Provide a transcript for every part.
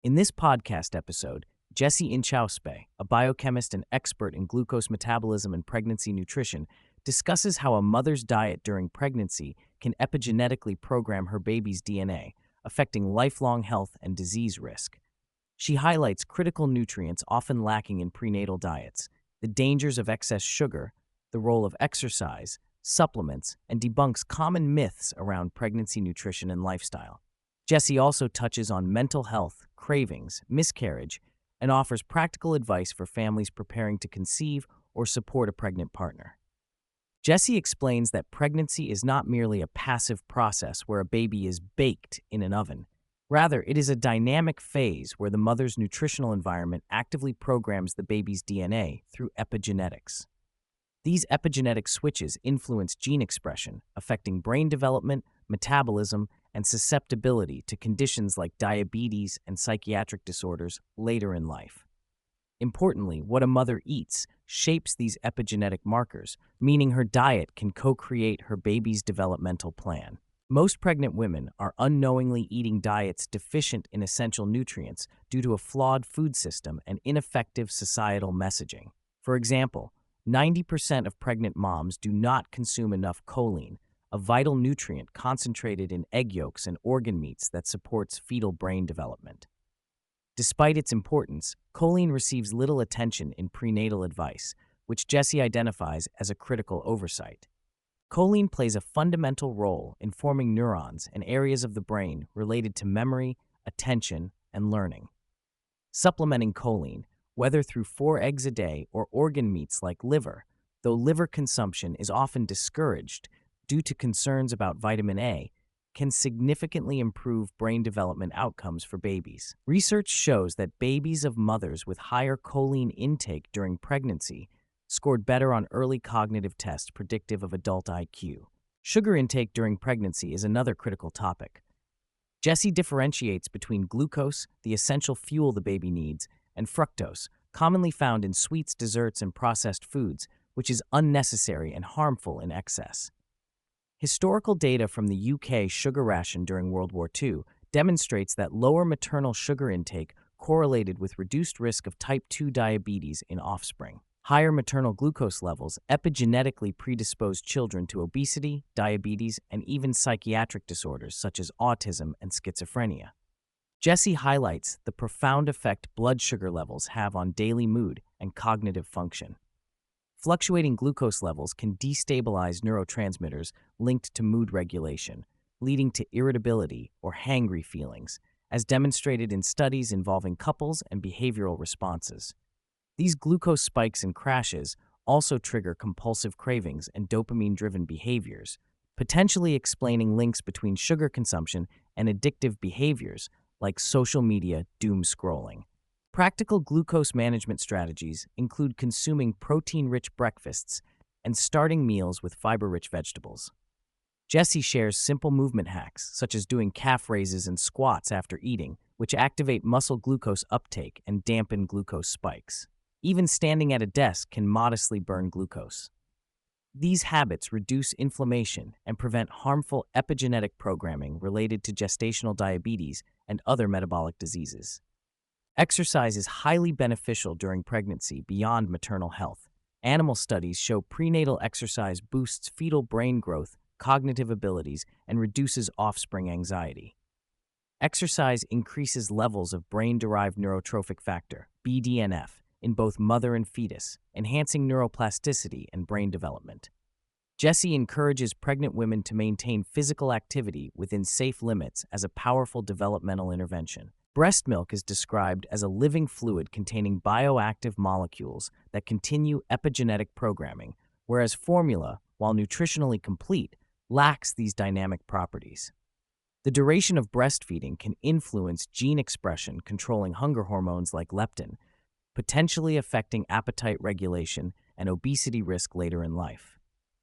In this podcast episode, Jesse Inchauspé, a biochemist and expert in glucose metabolism and pregnancy nutrition, discusses how a mother's diet during pregnancy can epigenetically program her baby's DNA, affecting lifelong health and disease risk. She highlights critical nutrients often lacking in prenatal diets, the dangers of excess sugar, the role of exercise, supplements, and debunks common myths around pregnancy nutrition and lifestyle. Jesse also touches on mental health, cravings, miscarriage, and offers practical advice for families preparing to conceive or support a pregnant partner. Jesse explains that pregnancy is not merely a passive process where a baby is baked in an oven. Rather, it is a dynamic phase where the mother's nutritional environment actively programs the baby's DNA through epigenetics. These epigenetic switches influence gene expression, affecting brain development, metabolism, and susceptibility to conditions like diabetes and psychiatric disorders later in life. Importantly, what a mother eats shapes these epigenetic markers, meaning her diet can co-create her baby's developmental plan. Most pregnant women are unknowingly eating diets deficient in essential nutrients due to a flawed food system and ineffective societal messaging. For example, 90% of pregnant moms do not consume enough choline, a vital nutrient concentrated in egg yolks and organ meats that supports fetal brain development. Despite its importance, choline receives little attention in prenatal advice, which Jesse identifies as a critical oversight. Choline plays a fundamental role in forming neurons and areas of the brain related to memory, attention, and learning. Supplementing choline, whether through 4 eggs a day or organ meats like liver, though liver consumption is often discouraged due to concerns about vitamin A, can significantly improve brain development outcomes for babies. Research shows that babies of mothers with higher choline intake during pregnancy scored better on early cognitive tests predictive of adult IQ. Sugar intake during pregnancy is another critical topic. Jesse differentiates between glucose, the essential fuel the baby needs, and fructose, commonly found in sweets, desserts, and processed foods, which is unnecessary and harmful in excess. Historical data from the UK sugar ration during World War II demonstrates that lower maternal sugar intake correlated with reduced risk of type 2 diabetes in offspring. Higher maternal glucose levels epigenetically predisposed children to obesity, diabetes, and even psychiatric disorders such as autism and schizophrenia. Jesse highlights the profound effect blood sugar levels have on daily mood and cognitive function. Fluctuating glucose levels can destabilize neurotransmitters linked to mood regulation, leading to irritability or hangry feelings, as demonstrated in studies involving couples and behavioral responses. These glucose spikes and crashes also trigger compulsive cravings and dopamine-driven behaviors, potentially explaining links between sugar consumption and addictive behaviors like social media doom scrolling. Practical glucose management strategies include consuming protein-rich breakfasts and starting meals with fiber-rich vegetables. Jesse shares simple movement hacks, such as doing calf raises and squats after eating, which activate muscle glucose uptake and dampen glucose spikes. Even standing at a desk can modestly burn glucose. These habits reduce inflammation and prevent harmful epigenetic programming related to gestational diabetes and other metabolic diseases. Exercise is highly beneficial during pregnancy beyond maternal health. Animal studies show prenatal exercise boosts fetal brain growth, cognitive abilities, and reduces offspring anxiety. Exercise increases levels of brain-derived neurotrophic factor, BDNF, in both mother and fetus, enhancing neuroplasticity and brain development. Jesse encourages pregnant women to maintain physical activity within safe limits as a powerful developmental intervention. Breast milk is described as a living fluid containing bioactive molecules that continue epigenetic programming, whereas formula, while nutritionally complete, lacks these dynamic properties. The duration of breastfeeding can influence gene expression controlling hunger hormones like leptin, potentially affecting appetite regulation and obesity risk later in life.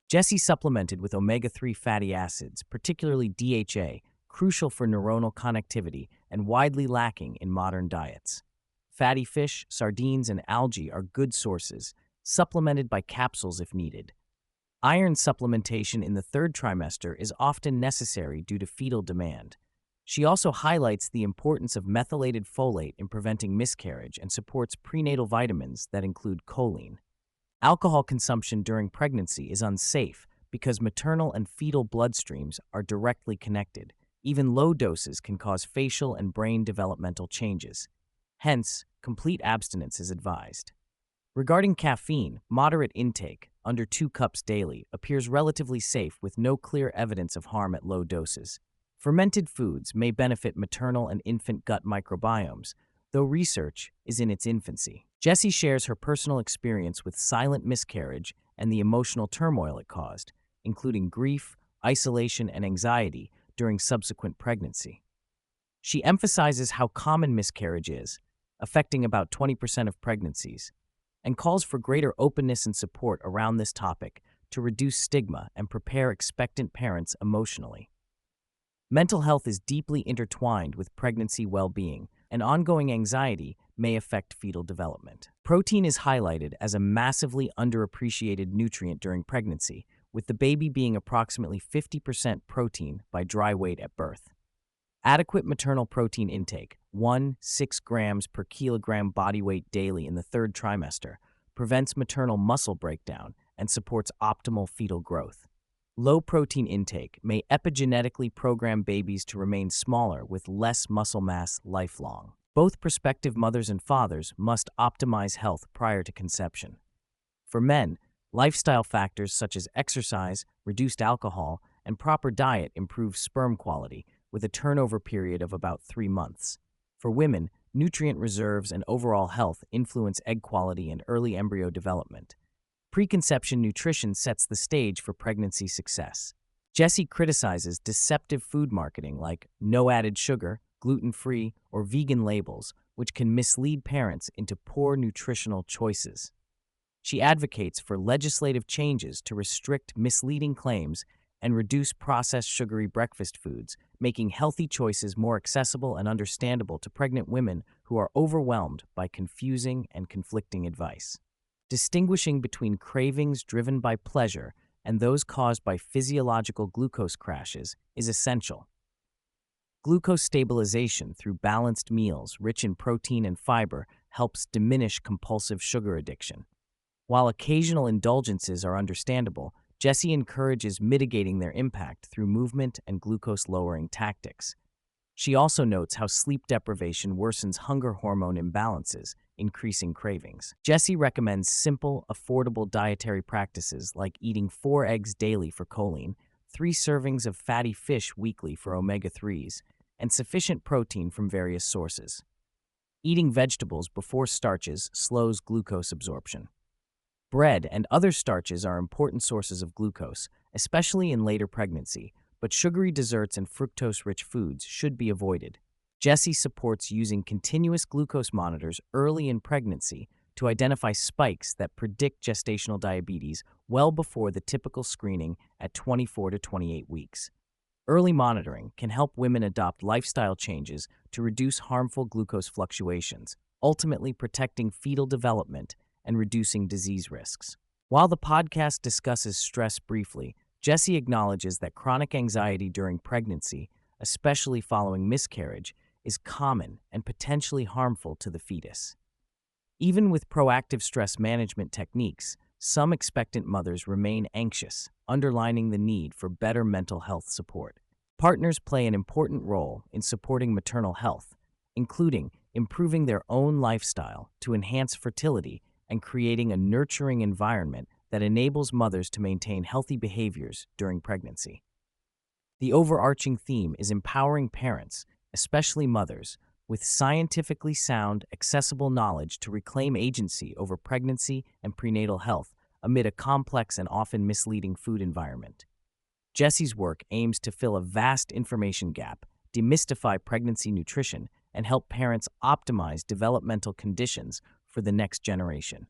Jesse supplemented with omega-3 fatty acids, particularly DHA, crucial for neuronal connectivity and widely lacking in modern diets. Fatty fish, sardines, and algae are good sources, supplemented by capsules if needed. Iron supplementation in the third trimester is often necessary due to fetal demand. She also highlights the importance of methylated folate in preventing miscarriage and supports prenatal vitamins that include choline. Alcohol consumption during pregnancy is unsafe because maternal and fetal bloodstreams are directly connected. Even low doses can cause facial and brain developmental changes. Hence, complete abstinence is advised. Regarding caffeine, moderate intake, under 2 cups daily, appears relatively safe with no clear evidence of harm at low doses. Fermented foods may benefit maternal and infant gut microbiomes, though research is in its infancy. Jessie shares her personal experience with silent miscarriage and the emotional turmoil it caused, including grief, isolation, and anxiety during subsequent pregnancy. She emphasizes how common miscarriage is, affecting about 20% of pregnancies, and calls for greater openness and support around this topic to reduce stigma and prepare expectant parents emotionally. Mental health is deeply intertwined with pregnancy well-being, and ongoing anxiety may affect fetal development. Protein is highlighted as a massively underappreciated nutrient during pregnancy, with the baby being approximately 50% protein by dry weight at birth. Adequate maternal protein intake, 1-6 grams per kilogram body weight daily in the 3rd trimester, prevents maternal muscle breakdown and supports optimal fetal growth. Low protein intake may epigenetically program babies to remain smaller with less muscle mass lifelong. Both prospective mothers and fathers must optimize health prior to conception. For men, lifestyle factors such as exercise, reduced alcohol, and proper diet improve sperm quality, with a turnover period of about 3 months. For women, nutrient reserves and overall health influence egg quality and early embryo development. Preconception nutrition sets the stage for pregnancy success. Jessie criticizes deceptive food marketing like no added sugar, gluten-free, or vegan labels, which can mislead parents into poor nutritional choices. She advocates for legislative changes to restrict misleading claims and reduce processed sugary breakfast foods, making healthy choices more accessible and understandable to pregnant women who are overwhelmed by confusing and conflicting advice. Distinguishing between cravings driven by pleasure and those caused by physiological glucose crashes is essential. Glucose stabilization through balanced meals rich in protein and fiber helps diminish compulsive sugar addiction. While occasional indulgences are understandable, Jessie encourages mitigating their impact through movement and glucose-lowering tactics. She also notes how sleep deprivation worsens hunger hormone imbalances, increasing cravings. Jessie recommends simple, affordable dietary practices like eating 4 eggs daily for choline, 3 servings of fatty fish weekly for omega-3s, and sufficient protein from various sources. Eating vegetables before starches slows glucose absorption. Bread and other starches are important sources of glucose, especially in later pregnancy, but sugary desserts and fructose-rich foods should be avoided. Jessie supports using continuous glucose monitors early in pregnancy to identify spikes that predict gestational diabetes well before the typical screening at 24 to 28 weeks. Early monitoring can help women adopt lifestyle changes to reduce harmful glucose fluctuations, ultimately protecting fetal development and reducing disease risks. While the podcast discusses stress briefly, Jessie acknowledges that chronic anxiety during pregnancy, especially following miscarriage, is common and potentially harmful to the fetus. Even with proactive stress management techniques, some expectant mothers remain anxious, underlining the need for better mental health support. Partners play an important role in supporting maternal health, including improving their own lifestyle to enhance fertility and creating a nurturing environment that enables mothers to maintain healthy behaviors during pregnancy. The overarching theme is empowering parents, especially mothers, with scientifically sound, accessible knowledge to reclaim agency over pregnancy and prenatal health amid a complex and often misleading food environment. Jessie's work aims to fill a vast information gap, demystify pregnancy nutrition, and help parents optimize developmental conditions for the next generation.